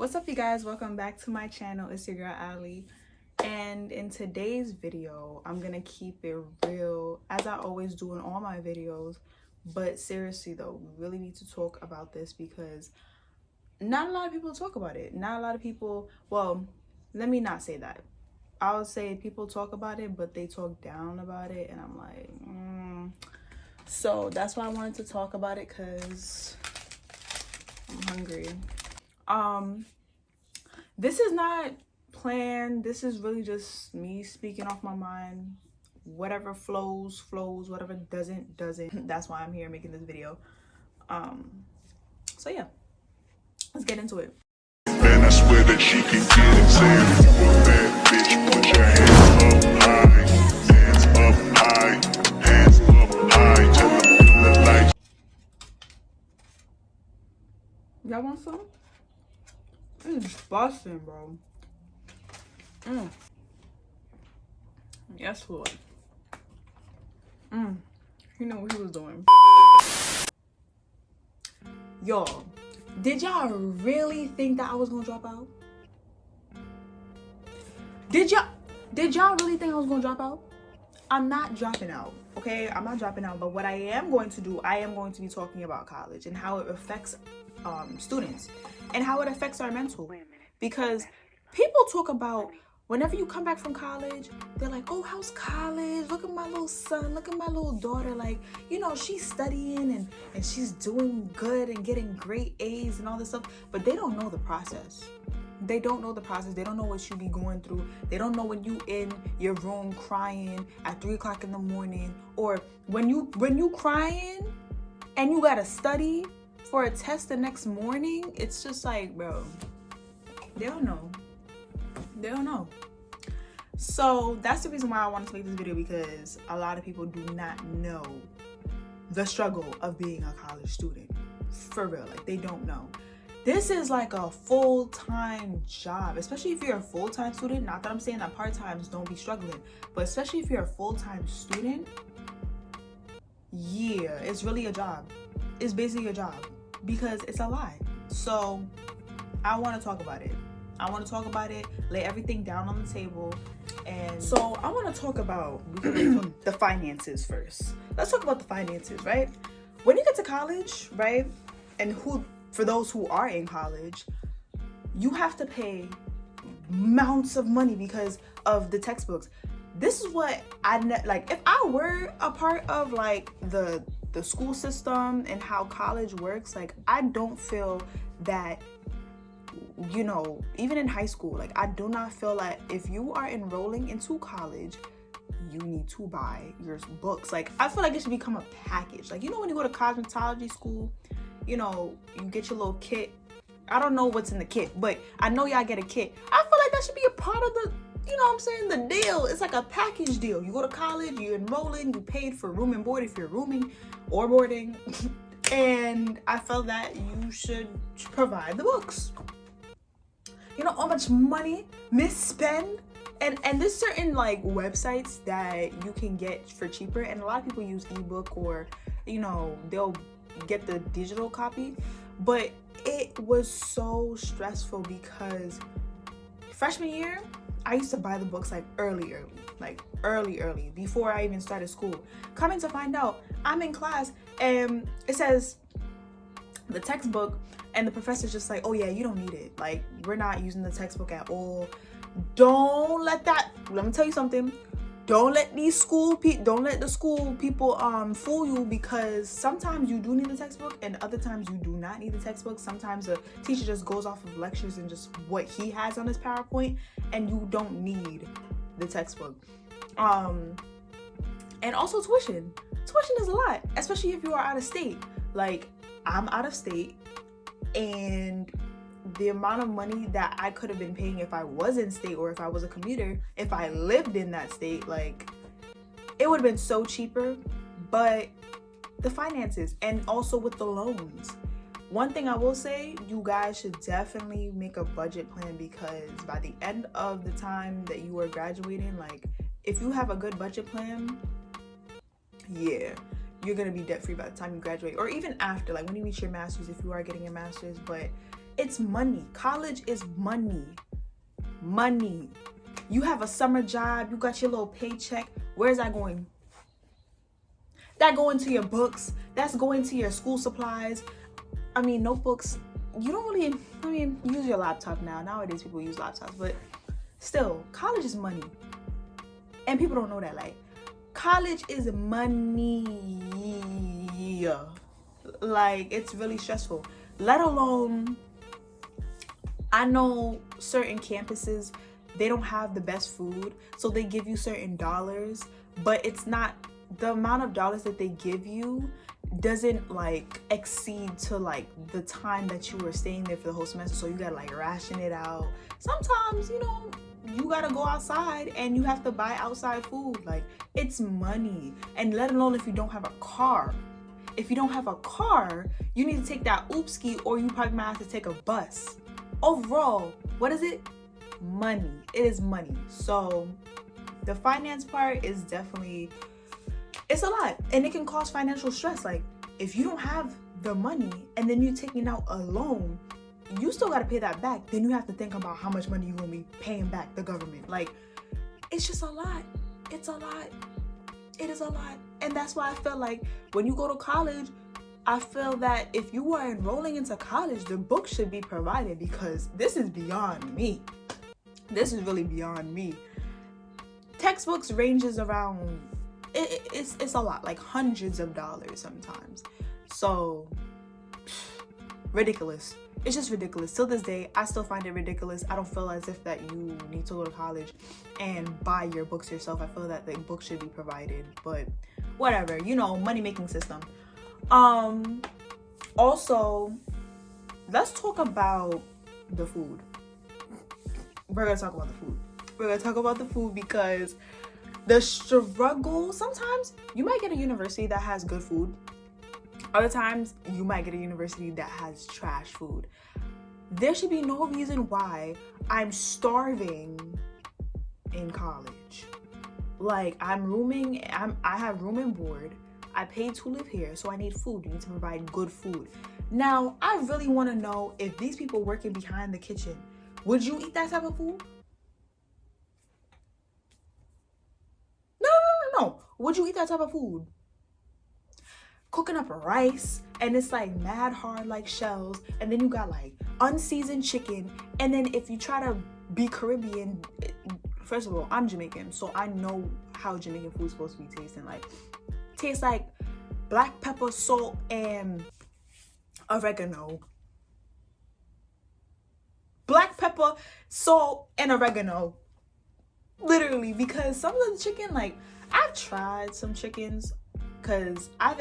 What's up, you guys? Welcome back to my channel. It's your girl Ali, and in today's video I'm gonna keep it real as I always do in all my videos. But seriously though, we really need to talk about this because not a lot of people talk about it. Not a lot of people, well, let me not say that. I would say people talk about it, but they talk down about it, and I'm like, So that's why I wanted to talk about it, because I'm hungry. This is not planned. This is really just me speaking off my mind. Whatever flows, whatever doesn't. That's why I'm here making this video. So yeah, let's get into it. And I swear that she can get it. Say if you a bad bitch, put your hands up high. Hands up high. Hands up high. Till I feel the light. Y'all want some? It's busting, bro. Yes, Lord. You know what he was doing. Y'all, did y'all really think that I was gonna drop out? Did y'all really think I was gonna drop out? I'm not dropping out, okay? I'm not dropping out, but what I am going to do, I am going to be talking about college and how it affects students and how it affects our mental. Because people talk about whenever you come back from college, they're like, oh, how's college? Look at my little son, look at my little daughter. Like, you know, she's studying and she's doing good and getting great A's and all this stuff. But they don't know the process. They don't know the process. They don't know what you be going through. They don't know when you in your room crying at 3 o'clock in the morning, or when you crying and you gotta study for a test the next morning. It's just like, bro, they don't know. They don't know. So that's the reason why I wanted to make this video, because a lot of people do not know the struggle of being a college student. For real, like, they don't know. This is like a full-time job, especially if you're a full-time student. Not that I'm saying that part-times don't be struggling, but especially if you're a full-time student, yeah, it's really a job. It's basically a job because it's a lie. So I want to talk about it. I want to talk about it, lay everything down on the table. And so I want to talk about the finances first. Let's talk about the finances, right? When you get to college, right? And for those who are in college, you have to pay amounts of money because of the textbooks. This is what like, if I were a part of like the school system and how college works, like, I don't feel that, you know, even in high school, like, I do not feel like if you are enrolling into college, you need to buy your books. Like, I feel like it should become a package. Like, you know, when you go to cosmetology school, you know, you get your little kit. I don't know what's in the kit, but I know y'all get a kit. I feel like that should be a part of the, you know what I'm saying, the deal. It's like a package deal. You go to college, you're enrolling, you paid for room and board if you're rooming or boarding. And I felt that you should provide the books. You know how much money misspend? And there's certain like websites that you can get for cheaper, and a lot of people use ebook, or, you know, they'll get the digital copy. But it was so stressful because freshman year, I used to buy the books like early, before I even started school. Coming to find out, I'm in class and it says the textbook, and the professor's just like, oh yeah, you don't need it. Like, we're not using the textbook at all. Don't let me tell you something. Don't let the school people fool you, because sometimes you do need the textbook and other times you do not need the textbook. Sometimes the teacher just goes off of lectures and just what he has on his PowerPoint, and you don't need the textbook. And also tuition. Tuition is a lot, especially if you are out of state. Like, I'm out of state, and the amount of money that I could have been paying if I was in state, or if I was a commuter, if I lived in that state, like, it would have been so cheaper. But the finances, and also with the loans. One thing I will say, you guys should definitely make a budget plan, because by the end of the time that you are graduating, like, if you have a good budget plan, yeah, you're gonna be debt free by the time you graduate, or even after, like when you reach your master's, if you are getting your master's. But It's money. College is money. Money. You have a summer job, you got your little paycheck. Where's that going? That going to your books. That's going to your school supplies. I mean, notebooks. You don't really, use your laptop now. Nowadays, people use laptops, but still, college is money. And people don't know that. Like, college is money. Like, it's really stressful. Let alone, I know certain campuses, they don't have the best food, so they give you certain dollars, but it's not, the amount of dollars that they give you doesn't like exceed to like the time that you were staying there for the whole semester, so you gotta like ration it out. Sometimes, you know, you gotta go outside and you have to buy outside food. Like, it's money. And let alone if you don't have a car. If you don't have a car, you need to take that oopski, or you probably might have to take a bus. Overall, what is it? Money. It is money. So the finance part is definitely, it's a lot, and it can cause financial stress. Like, if you don't have the money and then you're taking out a loan, you still got to pay that back. Then you have to think about how much money you're going to be paying back the government. Like, it's just a lot. It's a lot. It is a lot. And that's why I feel like when you go to college, I feel that if you are enrolling into college, the book should be provided, because this is beyond me. This is really beyond me. Textbooks ranges around, it's a lot, like hundreds of dollars sometimes. So, ridiculous. It's just ridiculous. Till this day, I still find it ridiculous. I don't feel as if that you need to go to college and buy your books yourself. I feel that the books should be provided, but whatever, you know, money-making system. Also, let's talk about the food. We're gonna talk about the food. We're gonna talk about the food because the struggle, sometimes you might get a university that has good food. Other times, you might get a university that has trash food. There should be no reason why I'm starving in college. Like, I have room and board. I paid to live here, so I need food. You need to provide good food. Now, I really want to know if these people working behind the kitchen, would you eat that type of food? No. Would you eat that type of food? Cooking up rice, and it's like mad hard like shells, and then you got like unseasoned chicken, and then if you try to be Caribbean, first of all, I'm Jamaican, so I know how Jamaican food is supposed to be tasting like. Tastes like black pepper, salt, and oregano. Black pepper, salt, and oregano. Literally, because some of the chicken, like, I've tried some chickens, because I've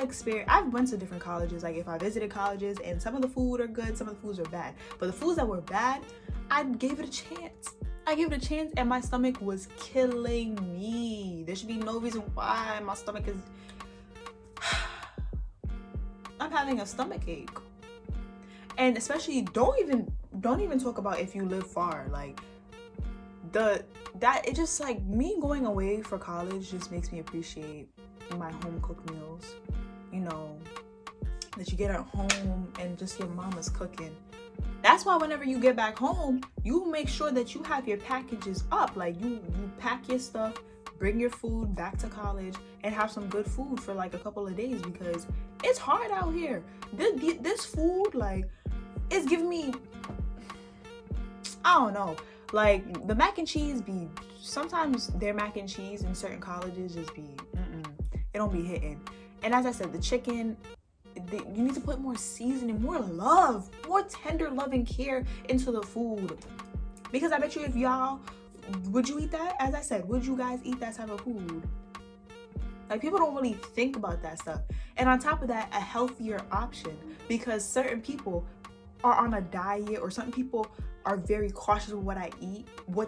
went to different colleges. Like, if I visited colleges, and some of the food are good, some of the foods are bad. But the foods that were bad, I gave it a chance. And my stomach was killing me. There should be no reason why my stomach is... I'm having a stomach ache. And especially, don't even talk about if you live far. Like, it just, like, me going away for college just makes me appreciate my home cooked meals. You know, that you get at home and just your mama's cooking. That's why whenever you get back home, you make sure that you have your packages up. Like, you pack your stuff, bring your food back to college, and have some good food for like a couple of days, because it's hard out here. This food, like, it's giving me, I don't know, like, the mac and cheese be, sometimes their mac and cheese in certain colleges just be, it don't be hitting. And as I said, the chicken, you need to put more seasoning, more love, more tender love and care into the food. Because I bet you, if y'all, would you eat that? As I said, would you guys eat that type of food? Like, people don't really think about that stuff. And on top of that, a healthier option, because certain people are on a diet, or certain people are very cautious of what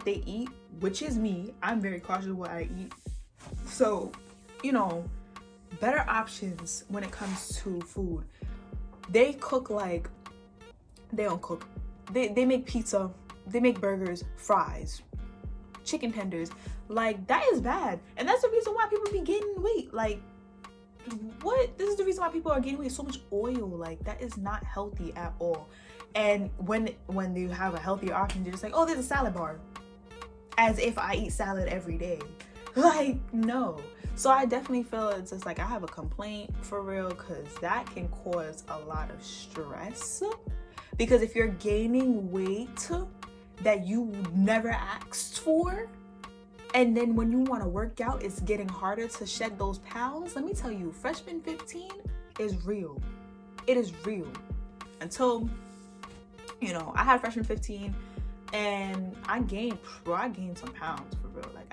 they eat, which is me. I'm very cautious of what I eat. So, you know, better options when it comes to food. They cook like, they don't cook. They make pizza, they make burgers, fries, chicken tenders. Like, that is bad. And that's the reason why people be gaining weight. Like, what? This is the reason why people are gaining weight. So much oil. Like, that is not healthy at all. And when you have a healthier option, you're just like, oh, there's a salad bar. As if I eat salad every day. Like, no. So I definitely feel it's just like I have a complaint for real, because that can cause a lot of stress. Because if you're gaining weight that you never asked for, and then when you want to work out, it's getting harder to shed those pounds. Let me tell you, freshman 15 is real. It is real. Until, you know, I had freshman 15 and I gained some pounds for real. Like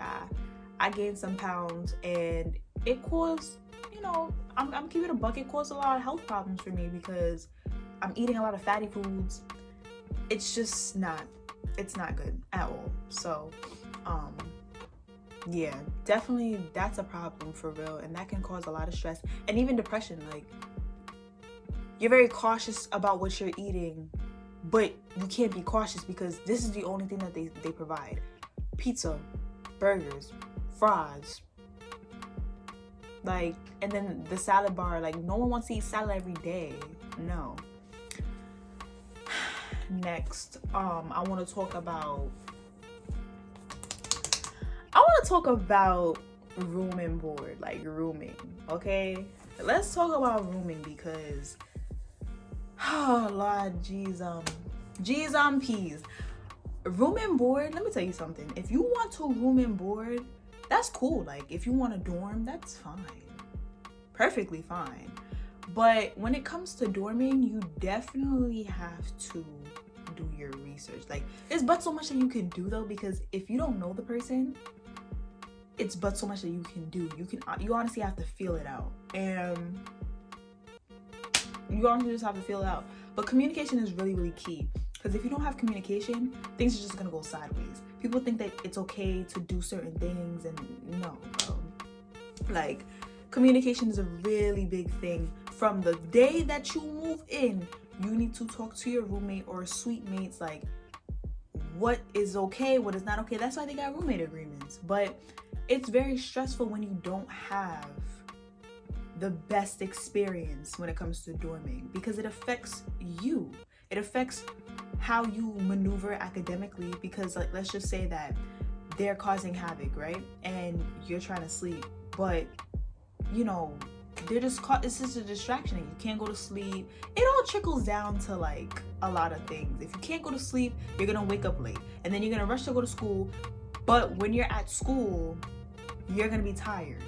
I gained some pounds, and it caused, you know, I'm keeping a buck, it caused a lot of health problems for me because I'm eating a lot of fatty foods. It's just not good at all. So, yeah, definitely that's a problem for real, and that can cause a lot of stress and even depression. Like, you're very cautious about what you're eating, but you can't be cautious because this is the only thing that they provide. Pizza, burgers, fries, like, and then the salad bar. Like, no one wants to eat salad every day. No. Next, I want to talk about room and board, like rooming. Okay, let's talk about rooming because, oh Lord, G's peas. Room and board, let me tell you something. If you want to room and board, that's cool. Like, if you want a dorm, that's fine. Perfectly fine. But when it comes to dorming, you definitely have to do your research. Like, there's but so much that you can do though, because if you don't know the person, it's but so much that you can do. You honestly have to feel it out. And you honestly just have to feel it out. But communication is really, really key. Because if you don't have communication, things are just gonna go sideways. People think that it's okay to do certain things, and no, bro. Like, communication is a really big thing. From the day that you move in, you need to talk to your roommate or suite mates, like, what is okay, what is not okay. That's why they got roommate agreements. But it's very stressful when you don't have the best experience when it comes to dorming, because it affects you. It affects how you maneuver academically, because, like, let's just say that they're causing havoc, right? And you're trying to sleep, but, you know, it's just a distraction and you can't go to sleep. It all trickles down to, like, a lot of things. If you can't go to sleep, you're gonna wake up late, and then you're gonna rush to go to school. But when you're at school, you're gonna be tired.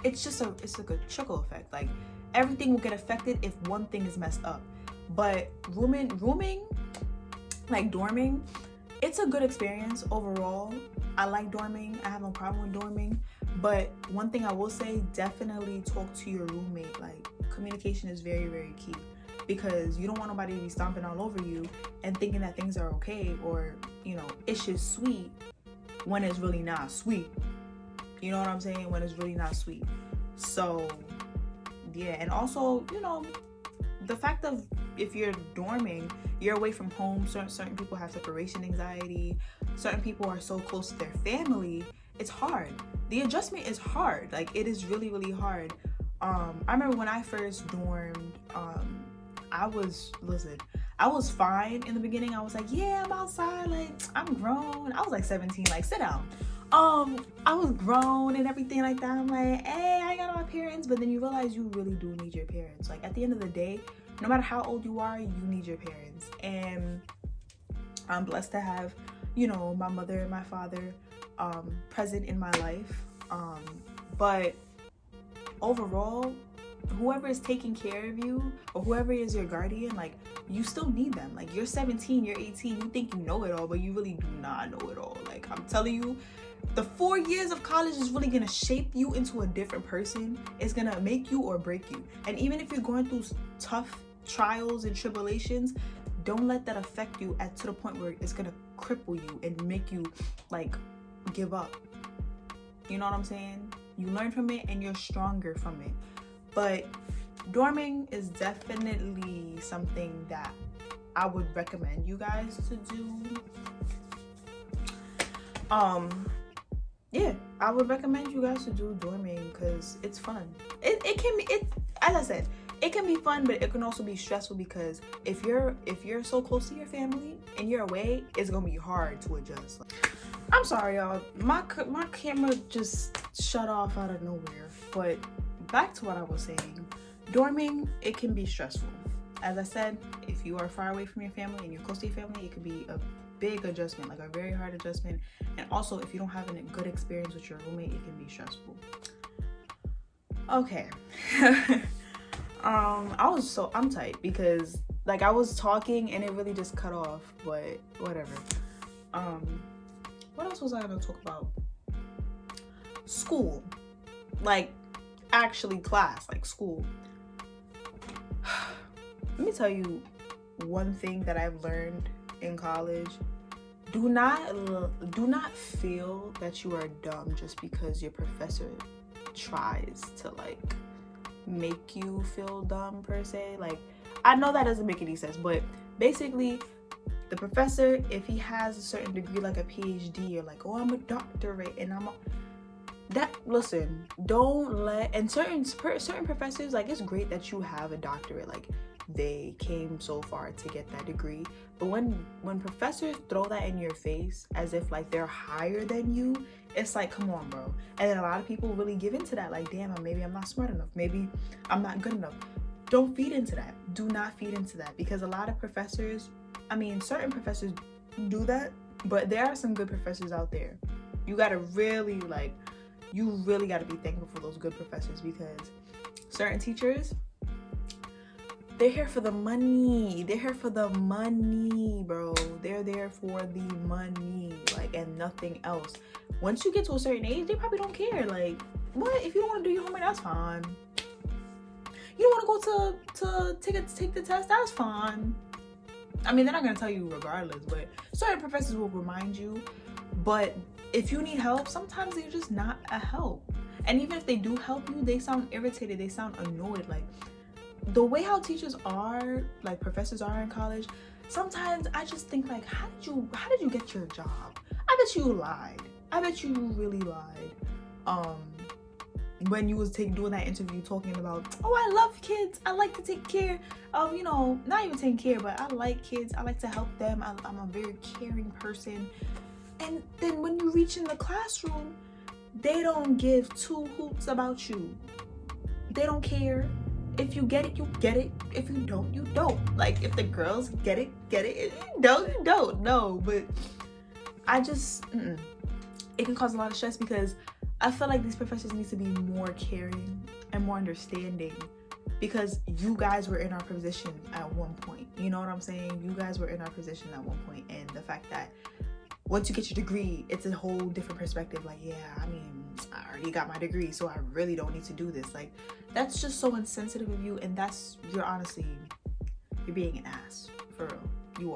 It's like a trickle effect. Like, everything will get affected if one thing is messed up. But rooming, like dorming, it's a good experience overall. I like dorming. I have no problem with dorming. But one thing I will say, definitely talk to your roommate. Like, communication is very, very key, because you don't want nobody to be stomping all over you and thinking that things are okay, or, you know, it's just sweet when it's really not sweet. You know what I'm saying? When it's really not sweet. So, yeah. And also, you know, the fact of, if you're dorming, you're away from home. Certain people have separation anxiety. Certain people are so close to their family. It's hard. The adjustment is hard. Like, it is really, really hard. I remember when I first dormed, I was fine in the beginning. I was like, yeah, I'm outside. Like, I'm grown. I was like 17. Like, sit down. I was grown and everything like that. I'm like, hey, I got my parents. But then you realize you really do need your parents. Like, at the end of the day, no matter how old you are, you need your parents. And I'm blessed to have, you know, my mother and my father present in my life. But overall, whoever is taking care of you, or whoever is your guardian, like, you still need them. Like, you're 17, you're 18, you think you know it all, but you really do not know it all. Like, I'm telling you, the 4 years of college is really gonna shape you into a different person. It's gonna make you or break you. And even if you're going through tough trials and tribulations, don't let that affect you to the point where it's gonna cripple you and make you, like, give up. You know what I'm saying? You learn from it and you're stronger from it. But dorming is definitely something that I would recommend you guys to do. Yeah, I would recommend you guys to do dorming because it's fun. It can be, as I said, it can be fun, but it can also be stressful because if you're so close to your family and you're away, it's gonna be hard to adjust. I'm sorry, y'all. My camera just shut off out of nowhere. But back to what I was saying. Dorming, it can be stressful. As I said, if you are far away from your family and you're close to your family, it could be a big adjustment, like a very hard adjustment. And also, if you don't have a good experience with your roommate, it can be stressful. Okay. I'm tight because like I was talking and it really just cut off, but whatever. What else was I gonna talk about? School. Like actually class, like school. Let me tell you one thing that I've learned in college. Do not feel that you are dumb just because your professor tries to like make you feel dumb per se. Like, I know that doesn't make any sense, but basically the professor, if he has a certain degree like a PhD or like, oh, I'm a doctorate and listen, don't let, and certain professors, like, it's great that you have a doctorate, like they came so far to get that degree, but when professors throw that in your face as if like they're higher than you, it's like, come on, bro. And then a lot of people really give into that, like, damn, maybe I'm not smart enough, maybe I'm not good enough. Don't feed into that. Do not feed into that, because a lot of professors, I mean, certain professors do that, but there are some good professors out there. You gotta really gotta be thankful for those good professors, because certain teachers, they're here for the money. They're here for the money, bro. They're there for the money, like, and nothing else. Once you get to a certain age, they probably don't care. Like, what? If you don't want to do your homework, that's fine. You don't want to go to take the test, that's fine. I mean, they're not gonna tell you regardless, but certain professors will remind you. But if you need help, sometimes they're just not a help. And even if they do help you, they sound irritated. They sound annoyed. Like, the way how teachers are, like professors are in college, sometimes I just think like, how did you get your job? I bet you lied. I bet you really lied. When you was doing that interview talking about, oh, I love kids. I like to take care of, not even taking care, but I like kids. I like to help them. I'm a very caring person. And then when you reach in the classroom, they don't give two hoots about you. They don't care. If you get it, you get it. If you don't, you don't. Like, if the girls get it. If you don't, you don't. No, but I just, it can cause a lot of stress, because I feel like these professors need to be more caring and more understanding, because you guys were in our position at one point. You know what I'm saying? You guys were in our position at one point, and the fact that once you get your degree, it's a whole different perspective. Like, yeah, I mean, I already got my degree, so I really don't need to do this. Like, that's just so insensitive of you, and you're being an ass, for real. You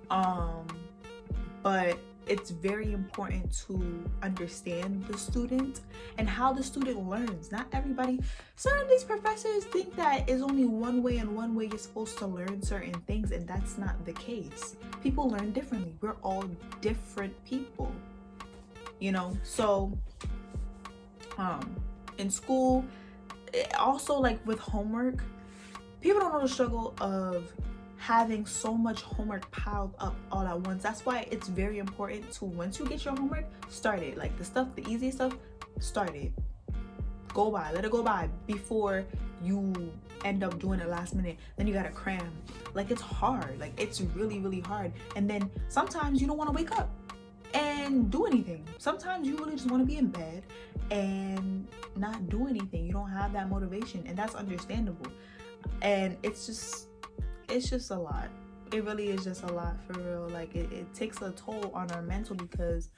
are. But it's very important to understand the student and how the student learns. Not everybody, some of these professors think that is only one way, and one way you're supposed to learn certain things, and that's not the case. People learn differently. We're all different people, so in school, also, like with homework, people don't know the struggle of having so much homework piled up all at once. That's why it's very important to, once you get your homework, start it. Like the easy stuff, start it. Let it go by before you end up doing it last minute. Then you gotta cram. Like, it's hard. Like, it's really, really hard. And then sometimes you don't want to wake up and do anything. Sometimes you really just want to be in bed and not do anything. You don't have that motivation, and that's understandable. And it's just a lot. It really is just a lot, for real. Like, it takes a toll on our mental, because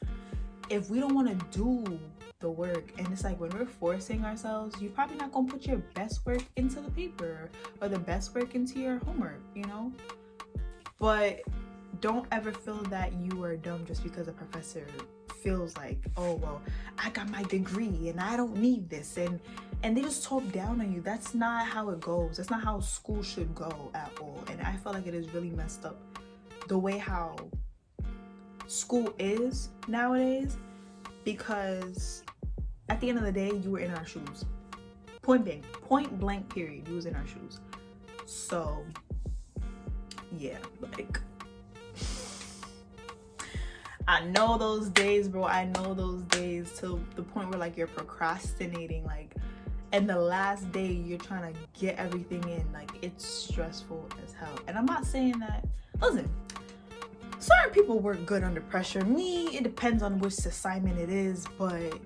if we don't want to do the work, and it's like, when we're forcing ourselves, you're probably not gonna put your best work into the paper or the best work into your homework, but don't ever feel that you are dumb just because a professor feels like, oh, well, I got my degree and I don't need this, and they just talk down on you. That's not how it goes. That's not how school should go at all. And I feel like it is really messed up, the way how school is nowadays, because at the end of the day, you were in our shoes. Point blank period. You was in our shoes. So yeah, like I know those days, bro. I know those days, to the point where like you're procrastinating, like, and the last day you're trying to get everything in. Like, it's stressful as hell. And I'm not saying that, listen, certain people work good under pressure. Me, it depends on which assignment it is, but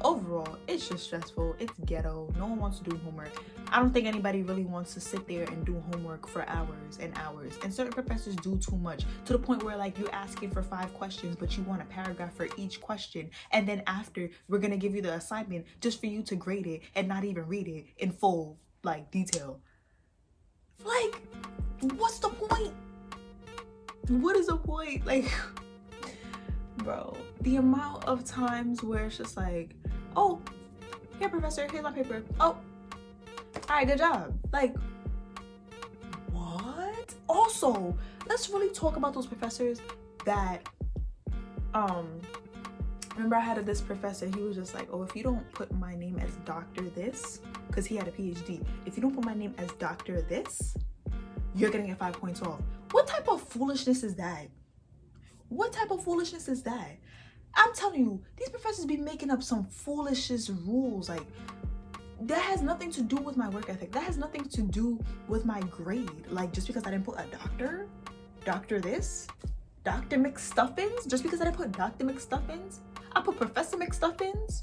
overall, it's just stressful. It's ghetto. No one wants to do homework. I don't think anybody really wants to sit there and do homework for hours and hours. And certain professors do too much, to the point where like you're asking for 5 questions, but you want a paragraph for each question. And then after, we're going to give you the assignment just for you to grade it and not even read it in full, like, detail. Like, what's the point? What is the point? Like, bro, the amount of times where it's just like, oh, here, professor, here's my paper. Oh, all right, good job. Like, what? Also, let's really talk about those professors that, remember I had this professor, he was just like, oh, if you don't put my name as Dr. this, because he had a PhD, if you don't put my name as Dr. this, you're gonna get 5 points off. What type of foolishness is that? What type of foolishness is that? I'm telling you, these professors be making up some foolishest rules. Like, that has nothing to do with my work ethic. That has nothing to do with my grade. Like, just because I didn't put a Dr. this, Dr. McStuffins, just because I didn't put Dr. McStuffins, I put Professor McStuffins,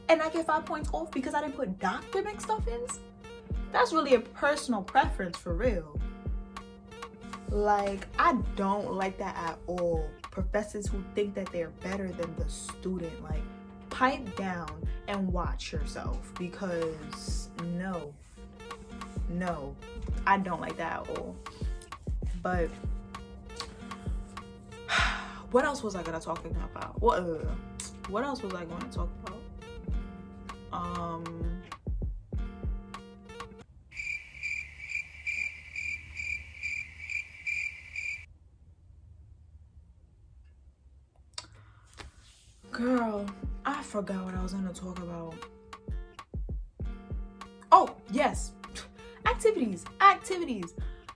and I get 5 points off because I didn't put Dr. McStuffins? That's really a personal preference, for real. Like, I don't like that at all. Professors who think that they're better than the student, like, pipe down and watch yourself, because no, I don't like that at all. But what else was I gonna talk about? What else was I going to talk about? Girl, I forgot what I was gonna talk about. Oh, yes. Activities.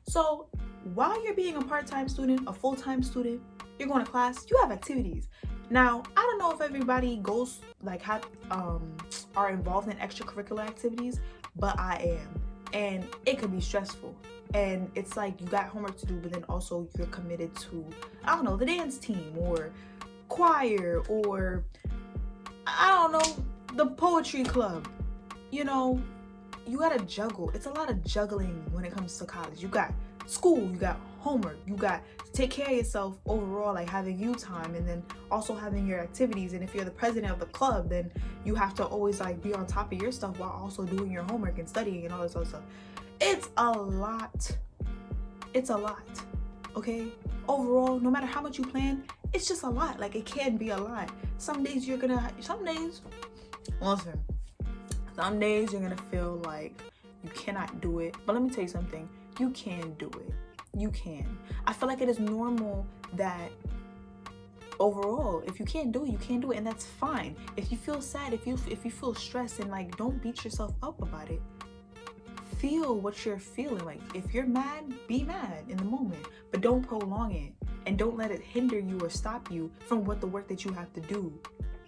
So while you're being a part-time student, a full-time student, you're going to class, you have activities. Now, I don't know if everybody goes, like, are involved in extracurricular activities, but I am. And it can be stressful. And it's like you got homework to do, but then also you're committed to, I don't know, the dance team or choir, or I don't know, the poetry club. You know, you gotta juggle. It's a lot of juggling when it comes to college. You got school, you got homework, you got to take care of yourself overall, like having you time, and then also having your activities. And if you're the president of the club, then you have to always like be on top of your stuff while also doing your homework and studying and all this other stuff. It's a lot. Okay, overall, no matter how much you plan, it's just a lot. Like, it can be a lot. Some days you're gonna feel like you cannot do it, but let me tell you something, you can do it. You can. I feel like it is normal that overall, if you can't do it, you can't do it, and that's fine. If you feel sad, if you feel stressed, and like, don't beat yourself up about it. Feel what you're feeling. Like, if you're mad, be mad in the moment, but don't prolong it, and don't let it hinder you or stop you from what the work that you have to do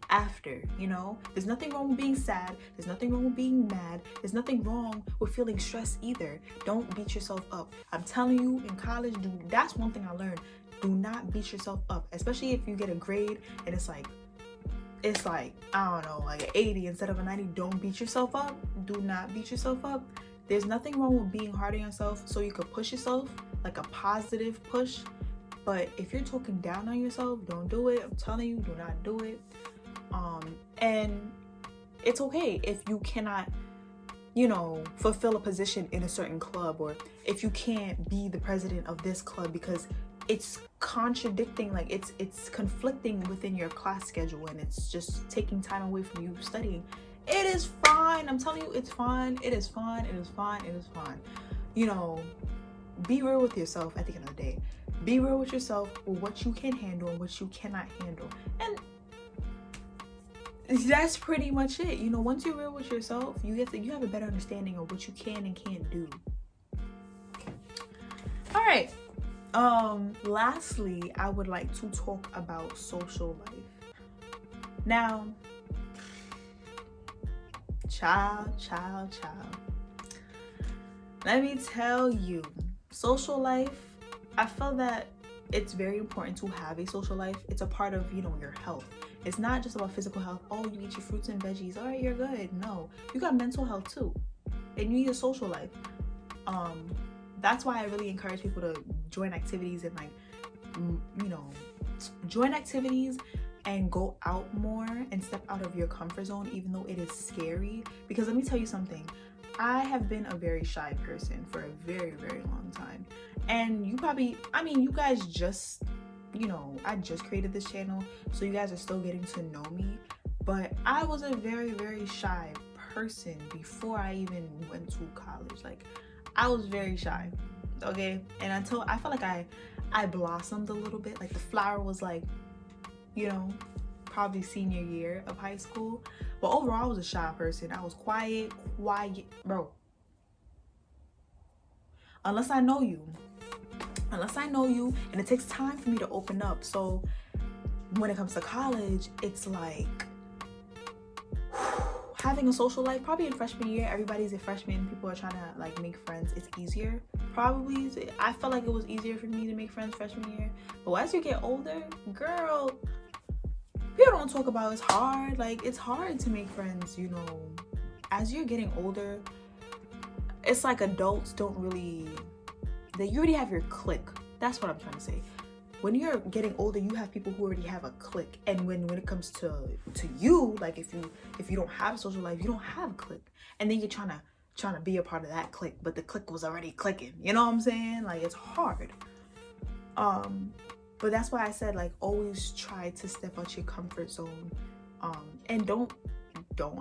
after. You know, there's nothing wrong with being sad, there's nothing wrong with being mad, there's nothing wrong with feeling stressed either. Don't beat yourself up. I'm telling you, in college, that's one thing I learned. Do not beat yourself up, especially if you get a grade and it's like, I don't know, like an 80 instead of a 90. Don't beat yourself up. Do not beat yourself up. There's nothing wrong with being hard on yourself so you could push yourself, like a positive push. But if you're talking down on yourself, don't do it. I'm telling you, do not do it. And it's okay if you cannot, you know, fulfill a position in a certain club, or if you can't be the president of this club because it's contradicting, like it's conflicting within your class schedule, and it's just taking time away from you studying. It is fine. I'm telling you, it's fine. It is fine. You know, be real with yourself at the end of the day. Be real with yourself with what you can handle and what you cannot handle. And that's pretty much it. You know, once you're real with yourself, you have a better understanding of what you can and can't do. All right. Lastly, I would like to talk about social life. Now, child. Let me tell you, social life, I feel that it's very important to have a social life. It's a part of, you know, your health. It's not just about physical health. Oh, you eat your fruits and veggies. All right, you're good. No, you got mental health too. And you need a social life. That's why I really encourage people to join activities and, like, you know, join activities and go out more and step out of your comfort zone, even though it is scary. Because let me tell you something. I have been a very shy person for a very, very long time. And you probably, I mean, you guys just, you know, I just created this channel, so you guys are still getting to know me. But I was a very, very shy person before I even went to college. Like, I was very shy, okay? And until I felt like I blossomed a little bit. Like, the flower was, like, you know, probably senior year of high school. But overall, I was a shy person. I was quiet, bro. Unless I know you, and it takes time for me to open up. So when it comes to college, it's like having a social life. Probably in freshman year, everybody's a freshman. People are trying to, like, make friends. It's easier. Probably, I felt like it was easier for me to make friends freshman year. But as you get older, girl, people don't talk about it's hard. Like, it's hard to make friends, you know. As you're getting older, it's like adults don't really, you already have your clique. That's what I'm trying to say. When you're getting older, you have people who already have a clique. And when it comes to you, like, if you don't have a social life, you don't have a clique. And then you're trying to be a part of that clique, but the clique was already clicking. You know what I'm saying? Like, it's hard. But that's why I said, like, always try to step out your comfort zone. And don't,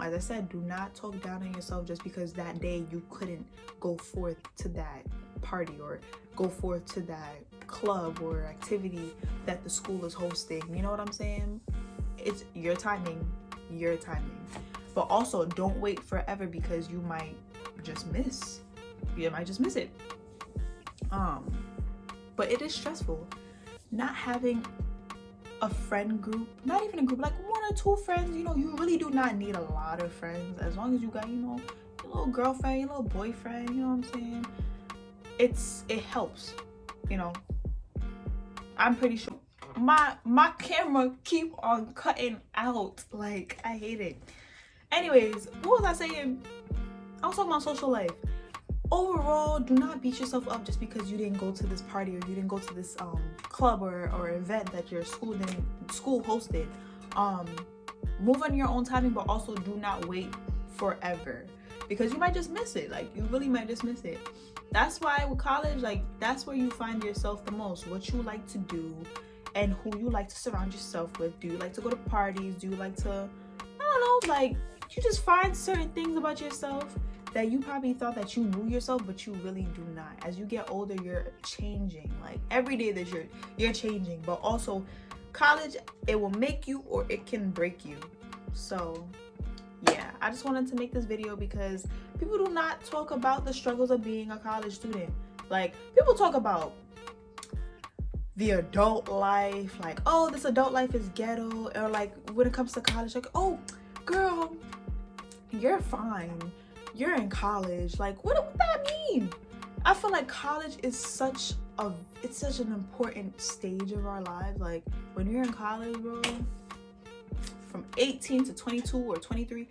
as I said, do not talk down on yourself just because that day you couldn't go forth to that party or go forth to that club or activity that the school is hosting. You know what I'm saying? It's your timing. But also, don't wait forever because you might just miss. You might just miss it. But it is stressful. Not having a friend group, not even a group, like 1 or 2 friends. You know, you really do not need a lot of friends. As long as you got, you know, your little girlfriend, your little boyfriend, you know what I'm saying? It helps, you know. I'm pretty sure my camera keep on cutting out. Like, I hate it. Anyways, what was I saying? I was talking about social life. Overall, do not beat yourself up just because you didn't go to this party or you didn't go to this club or event that your school hosted. Move on your own timing, but also do not wait forever because you might just miss it. Like, you really might just miss it. That's why with college, like, that's where you find yourself the most. What you like to do and who you like to surround yourself with. Do you like to go to parties? Do you like to, I don't know, like, you just find certain things about yourself that you probably thought that you knew yourself, but you really do not. As you get older, you're changing. Like, every day that you're changing. But also, college, it will make you or it can break you. So yeah, I just wanted to make this video because people do not talk about the struggles of being a college student. Like, people talk about the adult life, like, oh, this adult life is ghetto, or like when it comes to college, like, oh, girl, you're fine, you're in college. Like, what would that mean? I feel like college is such an important stage of our lives. Like, when you're in college, bro, from 18 to 22 or 23,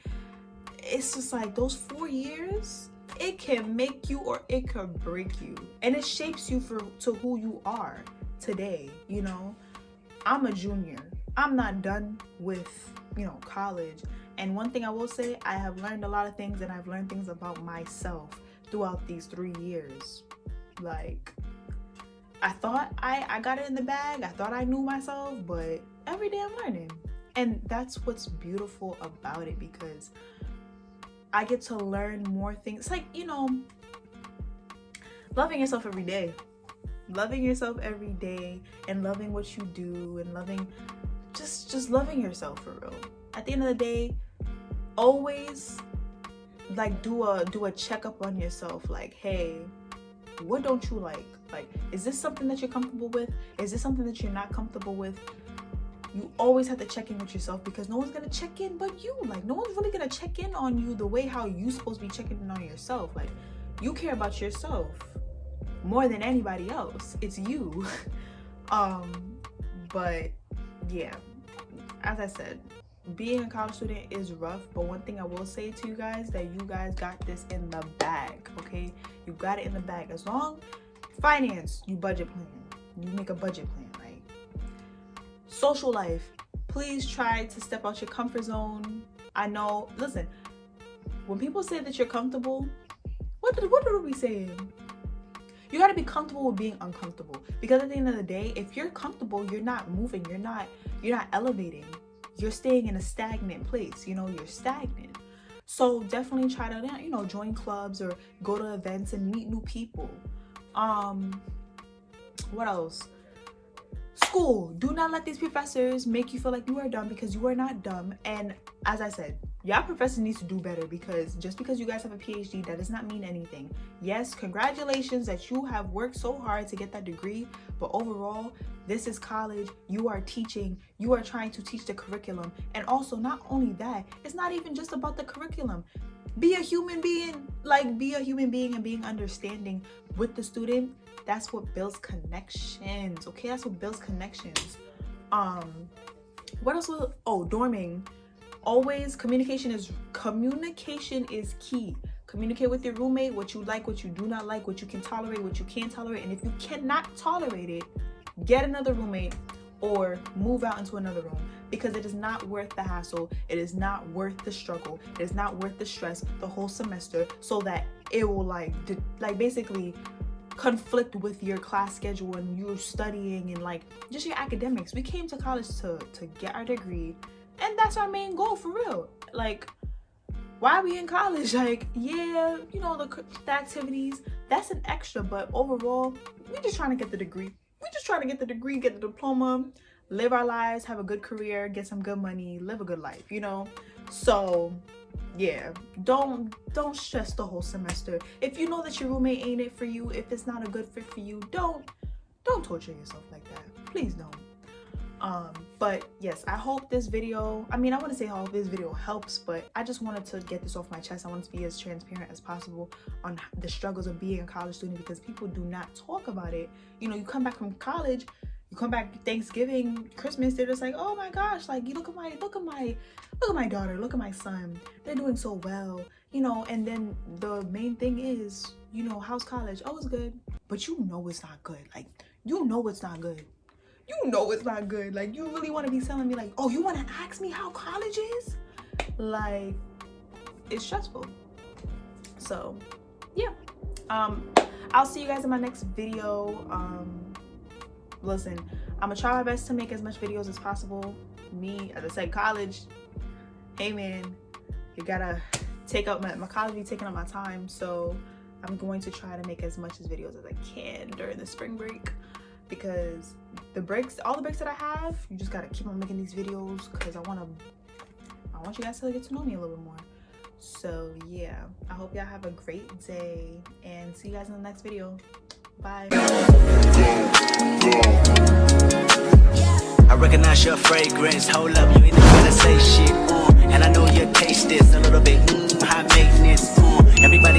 it's just like those 4 years, it can make you or it could break you, and it shapes you to who you are today. You know, I'm a junior. I'm not done with, you know, college. And one thing I will say, I have learned a lot of things, and I've learned things about myself throughout these 3 years. Like, I thought I got it in the bag. I thought I knew myself, but every day I'm learning. And that's what's beautiful about it, because I get to learn more things. It's like, you know, loving yourself every day. Loving yourself every day and loving what you do and loving, just loving yourself for real. at the end of the day, always like do a checkup on yourself. Like, hey, what don't you like? Like, is this something that you're comfortable with? Is this something that you're not comfortable with? You always have to check in with yourself, because no one's gonna check in but you. Like, no one's really gonna check in on you the way how you supposed to be checking in on yourself. Like, you care about yourself more than anybody else. It's you. But yeah, as I said, being a college student is rough, but one thing I will say to you guys, that you guys got this in the bag. Okay, you got it in the bag. As long finance, you budget plan, you make a budget plan. Right? Social life, please try to step out your comfort zone. I know, listen, when people say that you're comfortable, what are we saying? You got to be comfortable with being uncomfortable, because at the end of the day, if you're comfortable, you're not moving, you're not elevating, you're staying in a stagnant place. You know, you're stagnant. So definitely try to, you know, join clubs or go to events and meet new people. What else? School. Do not let these professors make you feel like you are dumb, because you are not dumb. And as I said, y'all professors need to do better, because just because you guys have a PhD, that does not mean anything. Yes, congratulations that you have worked so hard to get that degree, but overall, this is college. You are teaching. You are trying to teach the curriculum. And also, not only that, it's not even just about the curriculum. Be a human being. Like, be a human being and being understanding with the student. That's what builds connections. Okay, that's what builds connections. What else was, dorming. Always communication is key. Communicate with your roommate what you like, what you do not like, what you can tolerate, what you can't tolerate. And if you cannot tolerate it, get another roommate or move out into another room, because it is not worth the hassle. It is not worth the struggle. It is not worth the stress the whole semester, so that it will like basically conflict with your class schedule and you're studying and like just your academics. We came to college to get our degree, and that's our main goal, for real. Like, why are we in college? Like, yeah, you know, the activities, that's an extra, but overall, we're just trying to get the degree. We're just trying to get the degree, get the diploma, live our lives, have a good career, get some good money, live a good life, you know? So yeah, don't stress the whole semester. If you know that your roommate ain't it for you, if it's not a good fit for you, don't torture yourself like that. Please don't. But yes, I hope this video, I wouldn't say how this video helps, but I just wanted to get this off my chest. I wanted to be as transparent as possible on the struggles of being a college student, because people do not talk about it. You know, you come back from college, you come back Thanksgiving, Christmas, they're just like, oh my gosh, like, you look at my daughter, look at my son, they're doing so well, you know. And then the main thing is, you know, how's college? Oh, it's good. But you know it's not good. Like, you know it's not good. You know it's not good. Like, you really want to be telling me like, oh, you want to ask me how college is? Like, it's stressful. So yeah, I'll see you guys in my next video. Listen, I'm gonna try my best to make as much videos as possible. Me, as I said, college, hey man, you gotta take up my college be taking up my time, so I'm going to try to make as much as videos as I can during the spring break, because all the breaks that I have, you just gotta keep on making these videos, because I want you guys to get to know me a little bit more. So yeah, I hope y'all have a great day, and see you guys in the next video. Bye. I recognize your fragrance. Hold up, you ain't gonna say shit. And I know your taste is a little bit high maintenance. Everybody